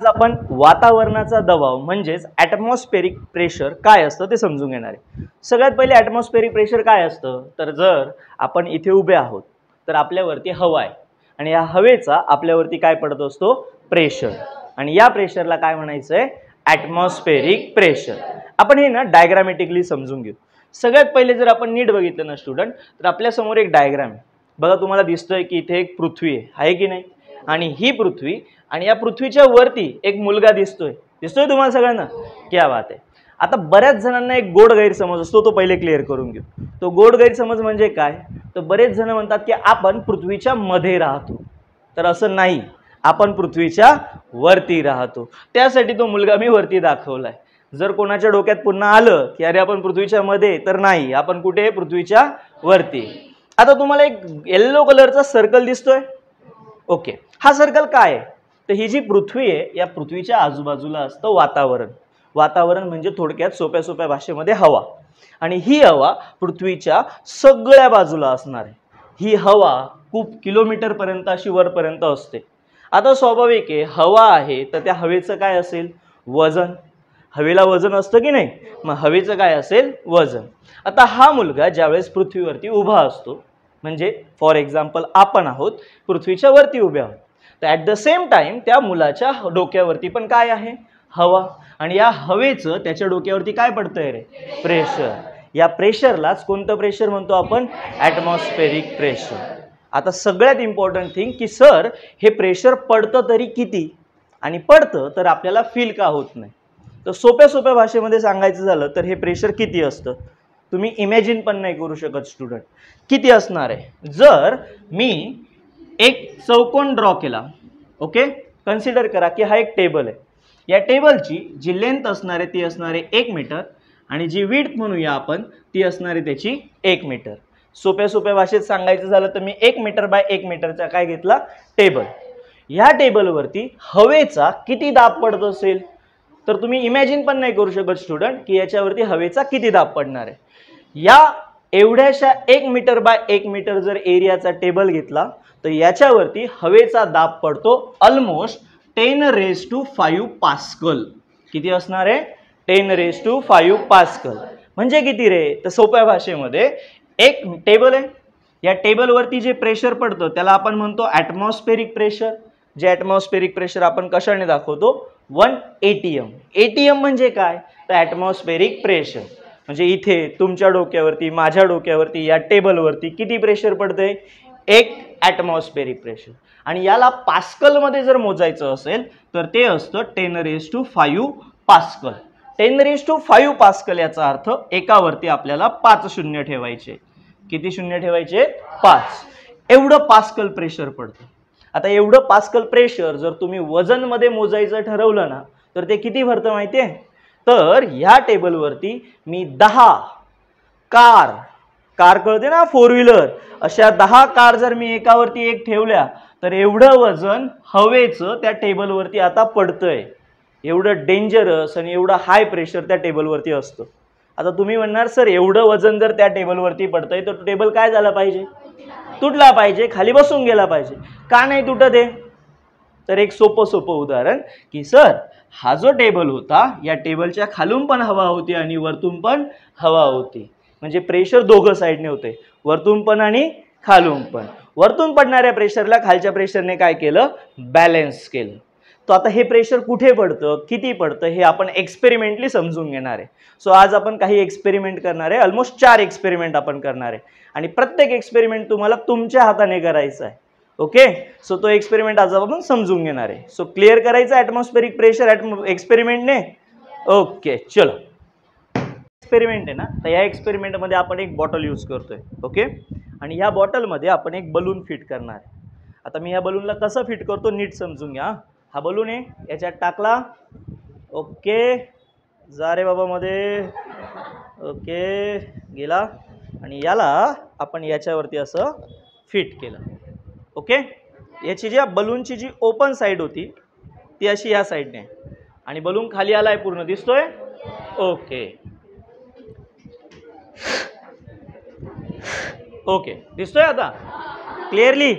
आज आपण वातावरणाचा दबाव म्हणजेच ॲटमॉस्फेरिक प्रेशर काय असतं ते समजून घेणार आहे। सगळ्यात पहिले ॲटमॉस्फेरिक प्रेशर काय असतं, तर जर आपण इथे उभे आहोत तर आपल्यावरती हवा आहे आणि या हवेचा आपल्यावरती काय पडत असतो, प्रेशर, आणि या प्रेशरला काय म्हणायचं आहे, ॲटमॉस्फेरिक प्रेशर। आपण हे ना डायग्रामॅटिकली समजून घेऊ। सगळ्यात पहिले जर आपण नीट बघितलं ना स्टुडंट, तर आपल्या समोर एक डायग्राम आहे बघा, तुम्हाला दिसतोय की इथे एक पृथ्वी आहे की नाही, आणि ही पृथ्वी आणि या पृथ्वीच्या वरती एक मुलगा दिसतोय तुम्हाला सगळ्यांना, क्या बात आहे। आता बऱ्याच जणांना एक गोड गैरसमज असतो, तो पहिले क्लिअर करून घेऊ। तो गोड गैरसमज म्हणजे काय, तर बरेच जण म्हणतात की आपण पृथ्वीच्या मध्ये राहतो, तर असं नाही, आपण पृथ्वीच्या वरती राहतो। त्यासाठी तो मुलगा मी वरती दाखवलाय। जर कोणाच्या डोक्यात पुन्हा आलं की अरे आपण पृथ्वीच्या मध्ये, तर नाही, आपण कुठे, पृथ्वीच्या वरती। आता तुम्हाला एक येलो कलरचा सर्कल दिसतोय, ओके, हा सर्कल काय आहे, तर ही जी पृथ्वी आहे या पृथ्वीच्या आजूबाजूला असतं वातावरण। वातावरण म्हणजे थोडक्यात सोप्या सोप्या भाषेमध्ये हवा, आणि ही हवा पृथ्वीच्या सगळ्या बाजूला असणार आहे। ही हवा खूप किलोमीटर पर्यंत अशी वरपर्यंत असते। आता स्वाभाविक आहे, हवा आहे तर त्या हवेचं काय असेल, वजन। हवेला वजन असतं की नाही, मग हवेचं काय असेल, वजन। आता हा मुलगा ज्यावेळेस पृथ्वीवरती उभा असतो, म्हणजे फॉर एक्झाम्पल आपण आहोत पृथ्वीच्या वरती उभे आहोत, तर ॲट द सेम टाइम त्या मुलाच्या डोक्यावरती पण काय आहे, हवा, आणि या हवेचं त्याच्या डोक्यावरती काय पडतंय रे, प्रेशर। या प्रेशरलाच कोणतं प्रेशर म्हणतो आपण, ॲटमॉस्फेरिक प्रेशर। आता सगळ्यात इम्पॉर्टंट थिंग की सर हे प्रेशर पडतं तरी किती, आणि पडतं तर आपल्याला फील का होत नाही, तर सोप्या सोप्या भाषेमध्ये सांगायचं झालं तर हे प्रेशर किती असतं तुम्ही इमॅजिन पण नाही करू शकत स्टुडंट। किती असणार आहे, जर मी एक चौकोन ड्रॉ केला, ओके, कन्सिडर करा की हा एक टेबल आहे, या टेबलची जी लेंथ असणार आहे ती असणार आहे 1 मीटर, आणि जी विड्थ म्हणूया आपण ती असणार आहे त्याची 1 मीटर। सोप्या सोप्या भाषेत सांगायचं झालं तर मी 1 मीटर बाय 1 मीटरचा काय घेतला, टेबल। या टेबलवरती हवेचा किती दाब पडत असेल, तर तुम्ही इमॅजिन पण नाही करू शकत स्टुडंट की याच्यावरती हवेचा किती दाब पडणार आहे। या एवढ्याशा 1 मीटर बाय 1 मीटर जर एरियाचा टेबल घेतला तर याच्यावरती हवेचा दाब पडतो ऑलमोस्ट 10⁵ पास्कल। किती असणार आहे, 10⁵ पास्कल। म्हणजे किती रे, तर सोप्या भाषेमध्ये एक टेबल आहे, या टेबलवरती जे प्रेशर पडतं त्याला आपण म्हणतो ॲटमॉस्फेरिक प्रेशर। जे ॲटमॉस्फेरिक प्रेशर आपण कशाने दाखवतो, 1 ATM। ATM म्हणजे काय, तर ॲटमॉस्फेरिक प्रेशर। म्हणजे इथे तुमच्या डोक्यावरती, माझ्या डोक्यावरती, या टेबलवरती किती प्रेशर पडतंय, 1 ॲटमॉस्फेरिक प्रेशर, आणि याला पास्कलमध्ये जर मोजायचं असेल तर ते असतं 10⁵ पास्कल। 10⁵ पास्कल याचा अर्थ एकावरती आपल्याला 5 शून्य ठेवायचे। किती शून्य ठेवायचे, 5। एवढं पास्कल प्रेशर पडतं। आता एवढं पास्कल प्रेशर जर तुम्ही वजन मध्ये मोजायचं ठरवलं ना, तर ते किती भरतं माहितीये, तर ह्या टेबलवरती मी 10 कार कळते ना, 4 व्हीलर, अशा 10 कार जर मी एकावरती एक ठेवल्या तर एवढं वजन हवेचं त्या टेबलवरती आता पडतंय। एवढं डेंजरस आणि एवढं हाय प्रेशर त्या टेबलवरती असतं। आता तुम्ही म्हणणार सर एवढं वजन जर त्या टेबलवरती पडतंय तर टेबल काय झाला पाहिजे, तुटला पाहिजे, खाली बसून गेला पाहिजे, का नाही तुटत आहे, तर एक सोपं उदाहरण की सर हा जो टेबल होता या टेबलच्या खालून पण हवा होती आणि वरतून पण हवा होती, म्हणजे प्रेशर दोघं साईडने होते, वरतून पण आणि खालून पण। वरतून पडणाऱ्या प्रेशरला खालच्या प्रेशरने काय केलं, बॅलन्स केलं। तो आता हे प्रेशर कुठे पडतं, किती पडतं, हे आपण एक्सपेरिमेंटली समजून घेणार आहे। सो आज आपण काही एक्सपेरिमेंट करणार आहे, ऑलमोस्ट 4 एक्सपेरिमेंट आपण करणार आहे, आणि प्रत्येक एक्सपेरिमेंट तुम्हाला तुमच्या हाताने करायचा आहे, ओके। सो तो एक्सपेरिमेंट आज आपण समजून घेणार आहे। सो क्लिअर करायचं ॲटमॉस्फेरिक प्रेशर एक्सपेरिमेंटने, ओके। चलो, एक्सपेरिमेंट आहे ना, तर या एक्सपेरिमेंटमध्ये आपण एक बॉटल यूज करतोय, ओके, आणि ह्या बॉटलमध्ये आपण एक बलून फिट करणार आहे। आता मी ह्या बलूनला कसं फिट करतो नीट समजून घ्या। हा बलून आहे, याच्यात टाकला, ओके, जा रे बाबा मध्ये, ओके, गेला, आणि याला आपण याच्यावरती असं फिट केलं, ओके। याची जी बलूनची जी ओपन साईड होती ती अशी या साईडने, आणि बलून खाली आलाय पूर्ण, दिसतोय, ओके, ओके, दिसतोय आता क्लिअरली,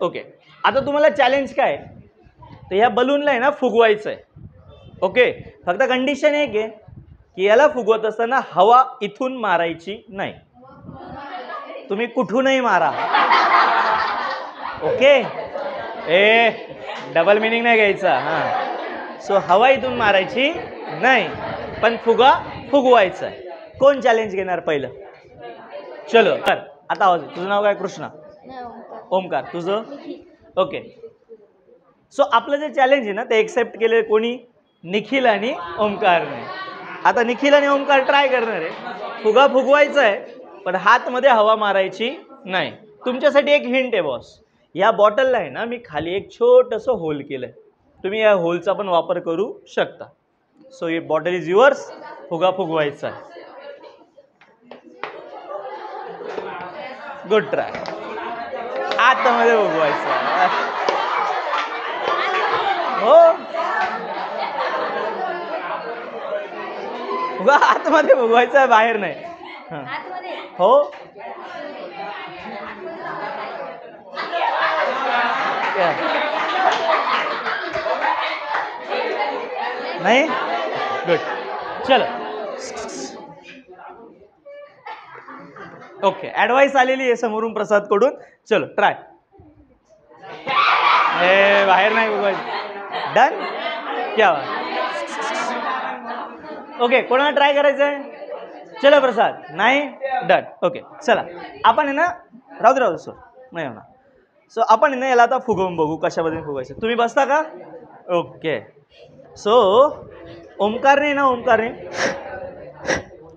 ओके। आता तुम्हाला चॅलेंज काय, तर ह्या बलूनला आहे ना फुगवायचं आहे. ओके, फक्त कंडिशन एक आहे की याला फुगवत असताना हवा इथून मारायची नाही, तुम्ही कुठूनही मारा. ओके, डबल मिनिंग नाही घ्यायचा. हां, सो हवा इथून मारायची नाही, पण फुगवायचा आहे. कोण चॅलेंज घेणार पहिलं? चलो तर आता आवाज. तुझं नाव काय? कृष्णा. ओमकार. तुझं? ओके. सो आपलं जे चॅलेंज आहे ना ते एक्सेप्ट केले कोणी? निखिल आणि ओमकारने. आता निखिल आणि ओमकार ट्राय करणार आहे. फुगवायचा आहे पण हातमध्ये हवा मारायची नाही. तुमच्यासाठी एक हिंट आहे बॉस, या बॉटलला आहे ना मी खाली एक छोटंसं होल केलंय, तुम्ही या होलचा पण वापर करू शकता. सो ही बॉटल इज युअर्स. फुगवायचा आहे. Good try. आतमध्ये फुगवायचं. हो, आतमध्ये फुगवायचं आहे, बाहेर नाही. हो, नाही. गुड. चलो. ओके, ऍडवाइस आलेली आहे समोरून प्रसाद कडून. चलो ट्राय. बाहेर नाही फुगवायचं. डन. क्या बात. ओके, कोणाला ट्राय करायचं आहे? चलो प्रसाद. नाही. डन. ओके, चला आपण आहे ना राहू दे सर, नाही होणार. सो आपण आहे ना याला आता फुगवून बघू कशा पद्धतीने फुगवायचं. तुम्ही बसता का? ओके. सो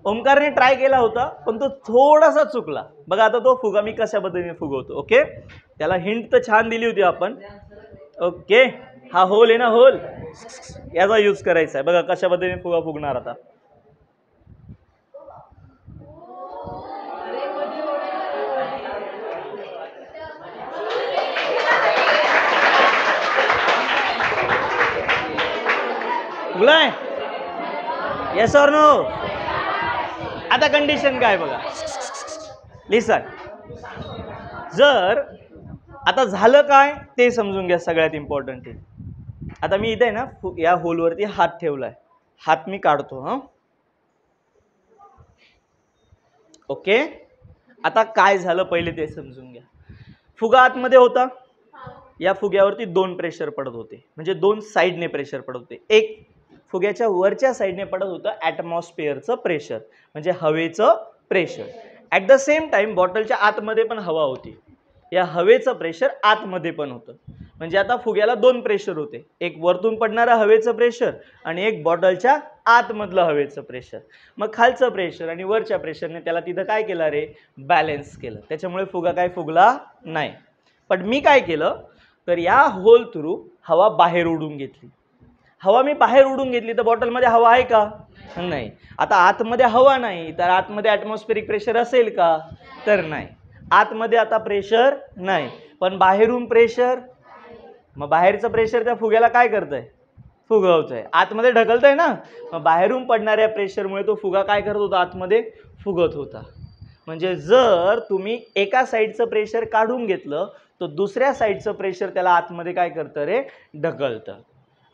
ओमकारने ट्राय केला होता पण तो थोडासा चुकला. बघा आता तो फुगा मी कशा पद्धतीने फुगवतो. ओके, त्याला हिंट तर छान दिली होती आपण. ओके, हा होल आहे ना, होल याचा यूज करायचा आहे. बघा कशा पद्धतीने फुगा फुगणार. आता फुगलाय? Yes or no? आता कंडिशन काय बघा, लिसन. जर आता झालं काय ते समजून घ्या, सगळ्यात इम्पॉर्टंट आहे. आता मी इथे ना या होलवरती हात ठेवलाय, हात मी काढतो. हा, ओके. आता काय झालं पहिले ते समजून घ्या. फुगा आतमध्ये होता, या फुग्यावरती दोन प्रेशर पडत होते, म्हणजे दोन साईडने प्रेशर पडत होते. एक फुग्याच्या वरच्या साईडने पडत होतं ॲटमॉस्फिअरचं प्रेशर, म्हणजे हवेचं pressure. At the same time बॉटलच्या आतमध्ये पण हवा होती, या हवेचं प्रेशर आतमध्ये पण होतं. म्हणजे आता फुग्याला दोन प्रेशर होते, एक वरतून पडणारं हवेचं प्रेशर आणि एक बॉटलच्या आतमधलं हवेचं प्रेशर. मग खालचं प्रेशर आणि वरच्या प्रेशरने त्याला तिथं काय केलं रे, बॅलन्स केलं. त्याच्यामुळे फुगा काय फुगला नाही. पण मी काय केलं तर या होल थ्रू हवा बाहेर उडून घेतली. हवा मी बाहेर उडून घेतली तर बॉटलमध्ये हवा आहे का? नाही. आता आतमध्ये हवा नाही तर आतमध्ये ॲटमॉस्फेरिक प्रेशर असेल का? तर नाही. आतमध्ये आता प्रेशर नाही, पण बाहेरून प्रेशर. मग बाहेरचं प्रेशर त्या फुग्याला काय करतंय? फुगवतंय. आतमध्ये ढकलतंय ना. मग बाहेरून पडणाऱ्या प्रेशरमुळे तो फुगा काय करत होता? आतमध्ये फुगत होता. म्हणजे जर तुम्ही एका साईडचं प्रेशर काढून घेतलं तर दुसऱ्या साईडचं प्रेशर त्याला आतमध्ये काय करतं रे? ढकलतं.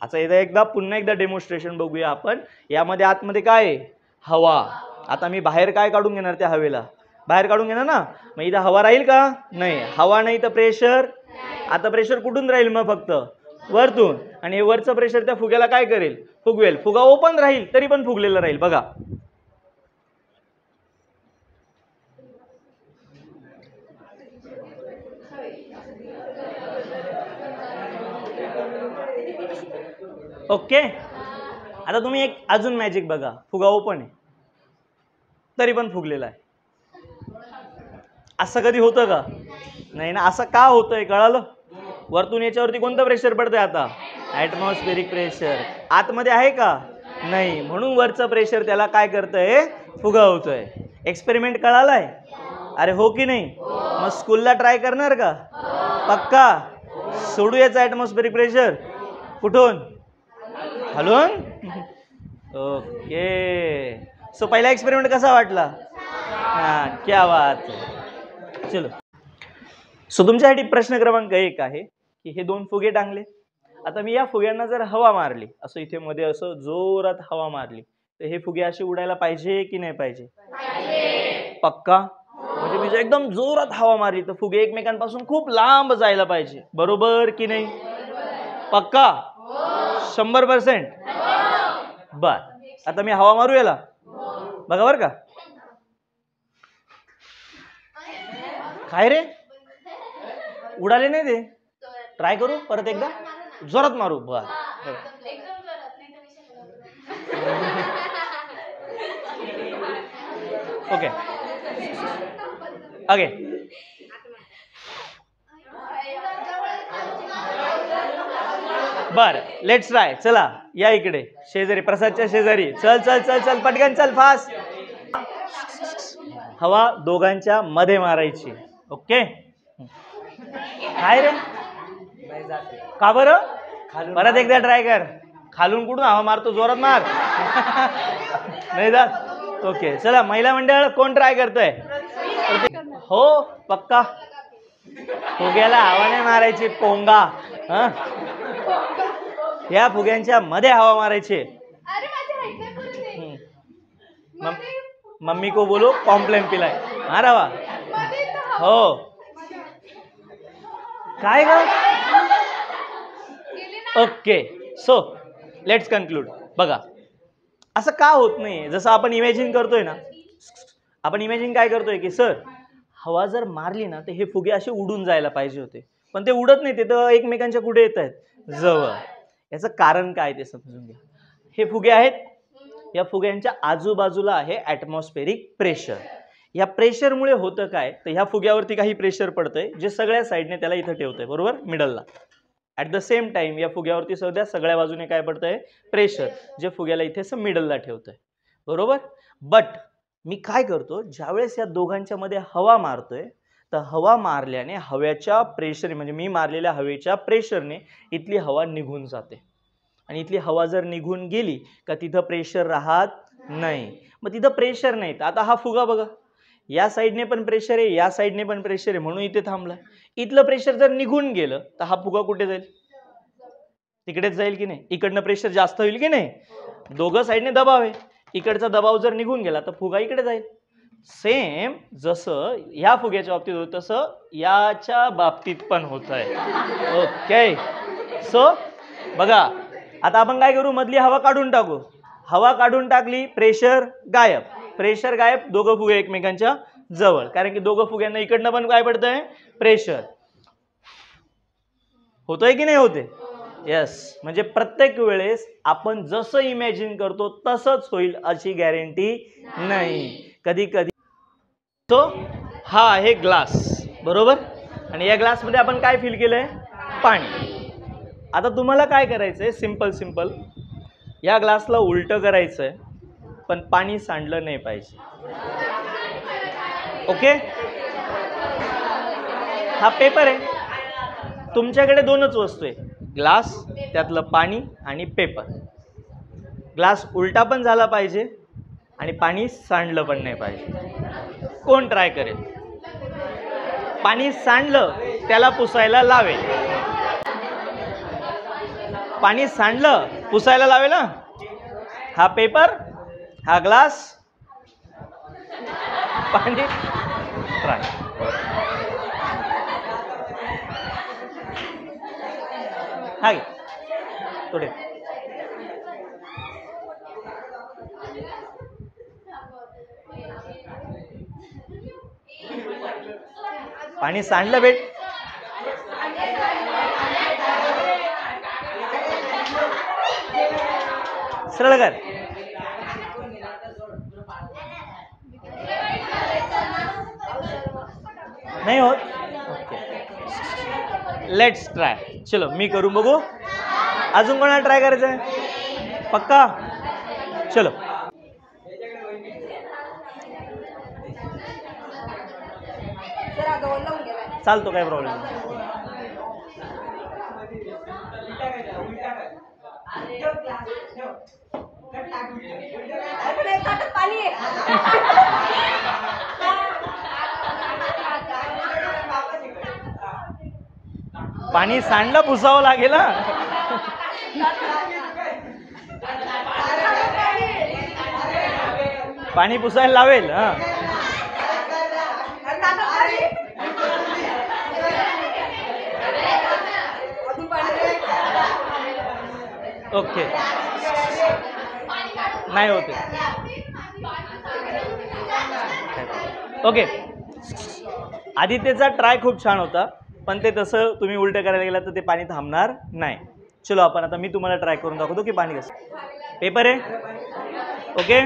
आता पुन्हा एकदा डेमॉन्स्ट्रेशन बघूया आपण. यामध्ये आतमध्ये काय आहे? हवा. आता मी बाहेर काय काढून घेणार? त्या हवेला बाहेर काढून घेणार ना. मग इथं हवा राहील का? नाही. हवा नाही तर प्रेशर. आता प्रेशर कुठून राहील? मग फक्त वरतून. आणि हे वरचं प्रेशर त्या फुग्याला काय करेल? फुगवेल. फुगा ओपन राहील तरी पण फुगलेला राहील. बघा ओके. आता तुम्ही एक अजून मॅजिक बघा. फुगा ओपन आहे तरी पण फुगलेला आहे. असं कधी होतं का? नाही ना. असं का होतंय कळालं? वरतून याच्यावरती कोणतं प्रेशर पडतंय? आता ॲटमॉस्फेरिक प्रेशर. आतमध्ये आहे का? नाही. म्हणून वरचं प्रेशर त्याला काय करतंय? फुगवतंय. एक्सपेरिमेंट कळालाय? अरे हो की नाही? मग स्कूलला ट्राय करणार का? पक्का? सोडू याचं ॲटमॉस्फेरिक प्रेशर. कुठून? हलून. ओके. सो पहिला एक्सपेरिमेंट कसा वाटला? हां, क्या बात. चलो. सो तुमच्यासाठी प्रश्न क्रमांक 1 आहे की हे दोन फुगे टांगले आता मी या फुग्यांना जर हवा मारली, असं इथे मध्ये असं जोरात हवा मारली, तर हे फुगे असे उडायला पाहिजे की नाही पाहिजे? पक्का? म्हणजे मी जर एकदम जोरात हवा मारली तर फुगे एकमेकांपासून खूप लांब जायला पाहिजे, बरोबर की नाही? पक्का? 100%? बर, आता मी हवा मारू याला, बघा बर का. काय रे, उडाले नाही ते? ट्राय करू परत एकदा, जोरात मारू. बर, ओके ओके. बर, लेट्स ट्राय. चला या इकडे, शेजारी, प्रसादच्या शेजारी. चल चल चल चल पटकन चल, फास्ट. हवा दोघांच्या मध्ये मारायची. ओके. काय रे, का बरं? परत एकदा ट्राय कर. खालून कुठून हवा मारतो? जोरात मार. नाही जात. ओके, चला महिला मंडळ कोण ट्राय करतोय? हो, पक्का. फुग्याला हवा नाही मारायची, पोंगा. या फुग्यांच्या मध्ये हवा मारायची. मम्मी को बोलो कॉम्प्लेन पिलाय, मारा हवा. हो, काय ग? Okay, so let's conclude. बघा, असं का होत नाही? जसं आपण इमॅजिन करतोय ना, आपण इमॅजिन काय करतोय की सर हवा जर मारली ना तर हे फुगे असे उडून जायला पाहिजे होते, पण ते उडत नाही, ते तर एकमेकांच्या कुठे येत आहेत? जवळ. याचं कारण काय ते समजून घ्या. हे फुगे आहेत, या फुग्यांच्या आजूबाजूला आहे ॲटमॉस्फेरिक प्रेशर. या प्रेशरमुळे होतं काय, तर ह्या फुग्यावरती काही प्रेशर पडतंय जे सगळ्या साईडने त्याला इथं ठेवतंय, बरोबर, मिडलला. ॲट द सेम टाइम या फुग्यावरती सगळ्या बाजूने काय पडतंय? प्रेशर, जे फुग्याला इथे असं मिडलला ठेवतंय, बरोबर. बट मी काय करतो, ज्यावेळेस या दोघांच्या मध्ये हवा मारतोय, तर हवा मारल्याने हवेच्या प्रेशर, म्हणजे मी मारलेल्या हवेच्या प्रेशरने इथली हवा निघून जाते. आणि इथली हवा जर निघून गेली का तिथं प्रेशर राहत नाही. मग तिथं प्रेशर नाही, तर आता हा फुगा बघा, या साईडने पण प्रेशर आहे, या साईडने पण प्रेशर आहे, म्हणून इथे थांबला. इथलं प्रेशर जर निघून गेलं तर हा फुगा कुठे जाईल? तिकडेच जाईल की नाही? इकडनं प्रेशर जास्त होईल की नाही? दोघं साईडने दबाव आहे, इकडचा दबाव जर निघून गेला तर फुगा इकडे जाईल. सेम जसं या फुग्याच्या बाबतीत होतं तसं याच्या बाबतीत पण होत आहे. ओके, सो बघा, आता आपण काय करू, मधली हवा काढून टाकू. हवा काढून टाकली, प्रेशर गायब. प्रेशर गायब, दोघं फुगे एकमेकांच्या जवळ, कारण की दोघं फुग्यांना इकडनं पण काय पडतंय? प्रेशर. होतोय की नाही होते? यस. म्हणजे प्रत्येक वेळेस आपण जसं इमॅजिन करतो तसंच होईल अशी गॅरंटी नाही. कधी कधी तो हा आहे ग्लास, बरोबर, आणि या ग्लासमध्ये आपण काय फिल केलंय? पाणी. आता तुम्हाला काय करायचंय? सिंपल, या ग्लासला उलटं करायचंय, पण पाणी सांडलं नाही पाहिजे. ओके, हा पेपर आहे, तुमच्याकडे दोनच वस्तू आहे, ग्लास, त्यातलं पाणी आणि पेपर. ग्लास उलटा पण झाला पाहिजे आणि पाणी सांडलं पण नाही पाहिजे. कोण ट्राय करेल? पाणी सांडलं त्याला पुसायला लावेल. पाणी सांडलं पुसायला लावेल ना. हा पेपर, हा ग्लास, पाणी, ट्राय. हा घे थोडे. पाणी सांडलं बेट. सरळ कर. नाही होत. Okay, let's try. चलो मी करून बघू. अजून कोणाला ट्राय करायचं आहे? पक्का? चलो. चालतो, काय प्रॉब्लेम नाही. पाणी सांडलं पुसावं लागेल ना. पाणी पुसायला लावेल. हां ओके नाही होते. ओके आदित्यचा ट्राय खूप छान होता, पण ते तसं तुम्ही उलटं करायला गेला तर ते पाणी थांबणार नाही. चलो आपण आता मी तुम्हाला ट्राय करून दाखवतो की पाणी कसं. पेपर आहे ओके,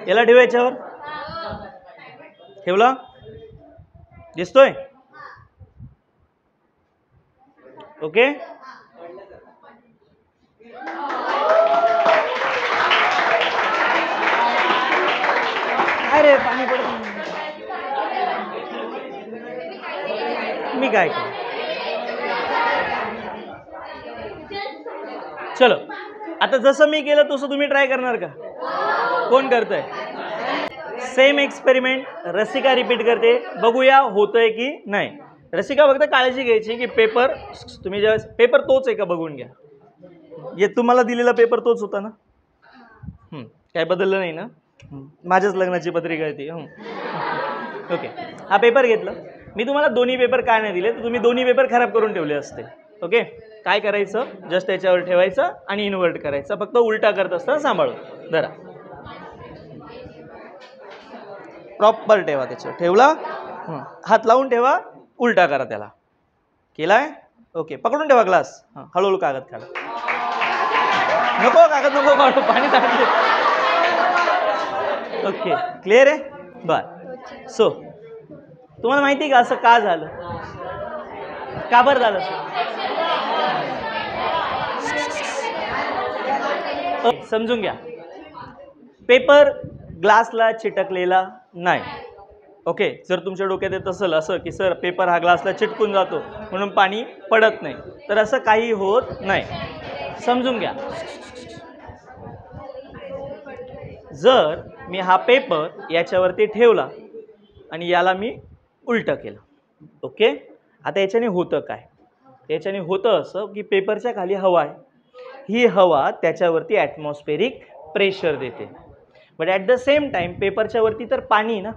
याला ठेवू याच्यावर. ठेवला दिसतोय ओके. अरे पाणी पडत मी काय करू. चलो आता जसं मी केलं तसं तुम्ही ट्राय करणार का? कोण करतंय? सेम एक्सपेरिमेंट रसिका रिपीट करते, बघूया होतंय की नाही. रसिका फक्त काळजी घ्यायची की पेपर तुम्ही जेव्हा पेपर तोच आहे का बघून घ्या. ये तुम्हाला दिलेला पेपर तोच होता ना? काय बदललं नाही ना? माझ्याच लग्नाची पत्रिका आहे ती. ओके हा पेपर घेतलं मी. तुम्हाला दोन्ही पेपर काय नाही दिले तर तुम्ही दोन्ही पेपर खराब करून ठेवले असते. ओके काय करायचं, जस्ट त्याच्यावर ठेवायचं आणि इन्व्हर्ट करायचं. फक्त उलटा करत असताना सांभाळून धरा. प्रॉपर ठेवा त्याच्यावर. ठेवला हात लावून ठेवा, उलटा करा त्याला. केलाय ओके. पकडून ठेवा ग्लास. हळूहळू कागद काढा. नको कागद नको काढू, पाणी टाकते. ओके क्लिअर आहे. बर सो तुम्हाला माहिती आहे का असं का झालं, का बरं झालं? समजून घ्या. पेपर ग्लासला चिटकलेला नाही. ओके जर तुमच्या डोक्यात येत असेल असं की सर पेपर हा ग्लासला चिटकून जातो म्हणून पाणी पडत नाही, तर असं काही होत नाही. समजून घ्या. जर मी हा पेपर याच्यावरती ठेवला आणि याला मी उलटं केलं ओके. आता याच्याने होतं काय? याच्याने होतं असं की पेपरच्या खाली हवा आहे, ही हवा त्याच्यावरती ॲटमॉस्फेरिक प्रेशर देते. But at the same time पेपरच्या वरती तर पाणी ना,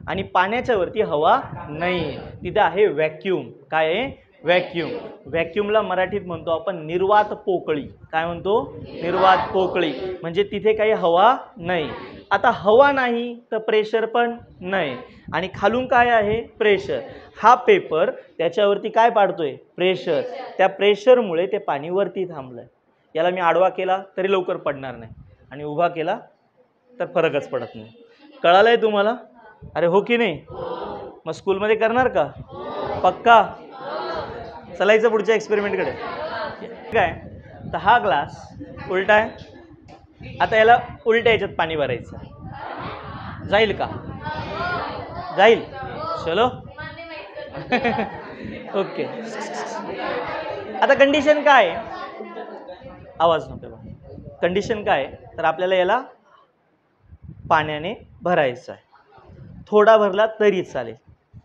आणि पाण्याच्या वरती हवा नाही, तिथे आहे व्हॅक्यूम. काय आहे? व्हॅक्यूम. व्हॅक्यूमला मराठीत म्हणतो आपण निर्वात पोकळी. काय म्हणतो? निर्वात पोकळी. म्हणजे तिथे काही हवा नाही. आता हवा नाही तर प्रेशर पण नाही, आणि खालून काय आहे? प्रेशर. हा पेपर त्याच्यावरती काय पाडतोय? प्रेशर. त्या प्रेशरमुळे ते पाणी वरती थांबलंय. याला मी आडवा केला तरी लवकर पडणार नाही, आणि उभा केला तर फरकच पडत नाही. कळालंय तुम्हाला? अरे हो की नाही? मग स्कूलमध्ये करणार का? पक्का? चलायचं पुढच्या एक्सपेरिमेंटकडे. काय तर हा ग्लास उलटा आहे. आता याला उलट्या याच्यात पाणी भरायचं. जाईल का? जाईल. चलो ओके. आता कंडिशन काय? आवाज नको. कंडिशन काय तर आपल्याला याला पाण्याने भरायचं आहे. थोडा भरला तरी चालेल,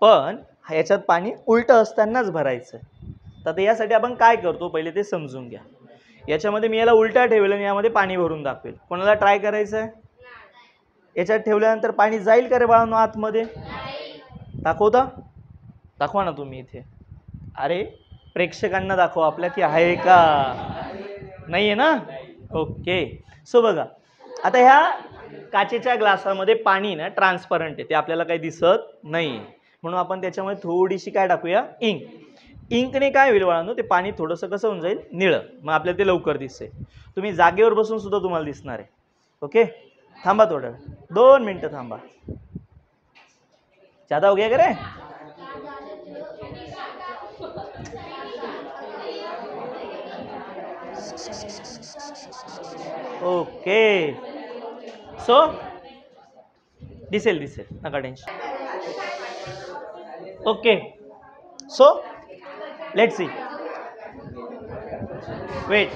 पण याच्यात पाणी उलटं असतानाच भरायचं आहे. तर यासाठी आपण काय करतो पहिले ते समजून घ्या. याच्यामध्ये मी याला उलटा ठेवलं आणि यामध्ये पाणी भरून दाखवेल. कोणाला ट्राय करायचं आहे? याच्यात ठेवल्यानंतर पाणी जाईल का रे बाळांनो आतमध्ये? दाखवता? दाखवा ना तुम्ही इथे. अरे प्रेक्षकांना दाखवा आपल्या की आहे का नाही आहे ना. ओके सो बघा आता ह्या काचेच्या ग्लासामध्ये पाणी ना ट्रान्सपरंट आहे, ते आपल्याला काही दिसत नाही, म्हणून आपण त्याच्यामध्ये थोडीशी काय टाकूया? इंक. इंकने काय होईल बाळांनो? ते पाणी थोडंसं कसं होऊन जाईल? निळं. मग आपल्याला ते लवकर दिसेल. तुम्ही जागेवर बसून सुद्धा तुम्हाला दिसणार आहे. ओके थांबा थोडं 2 मिनटं थांबा. ज्यादा हो गया करे. ओके सो दिसेल दिसेल, नका tension. Okay so let's see. Wait,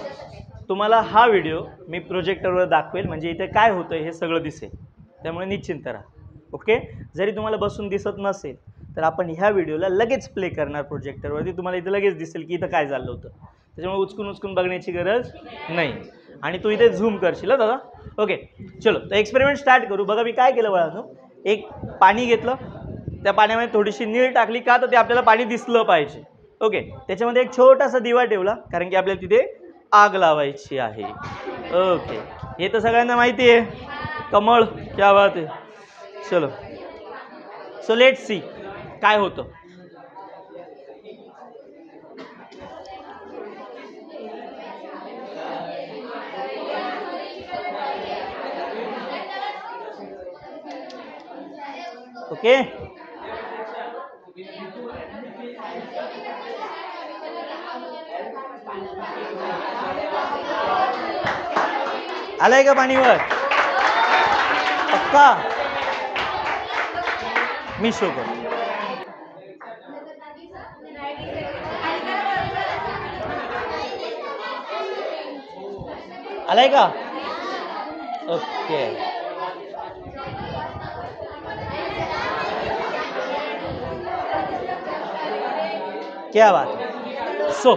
तुम्हाला हा व्हिडिओ मी प्रोजेक्टरवर दाखवेल, म्हणजे इथे काय होतं हे सगळं दिसेल, त्यामुळे निश्चिंत राहा. ओके जरी तुम्हाला बसून दिसत नसेल तर आपण ह्या व्हिडिओला लगेच प्ले करणार प्रोजेक्टरवरती. तुम्हाला इथे लगेच दिसेल की इथं काय झालं होतं, त्याच्यामुळे उचकून उचकून बघण्याची गरज नाही. आणि तू इथे झूम करशील दादा. ओके चलो तर एक्सपेरिमेंट स्टार्ट करू. बघा मी काय केलं बाळांनो, एक पाणी घेतलं, त्या पाण्यामध्ये थोडीशी नीळ टाकली का तर ते आपल्याला पाणी दिसलं पाहिजे. ओके त्याच्यामध्ये एक छोटासा दिवा ठेवला कारण की आपल्याला तिथे आग लावायची आहे. ओके हे तर सगळ्यांना माहिती आहे. कमळ क्या बात आहे. चलो सो लेट्स सी काय होतं. ओके आलाय का पाणीवर पक्का. मी शो करतो. आलाय का. ओके क्या बात. सो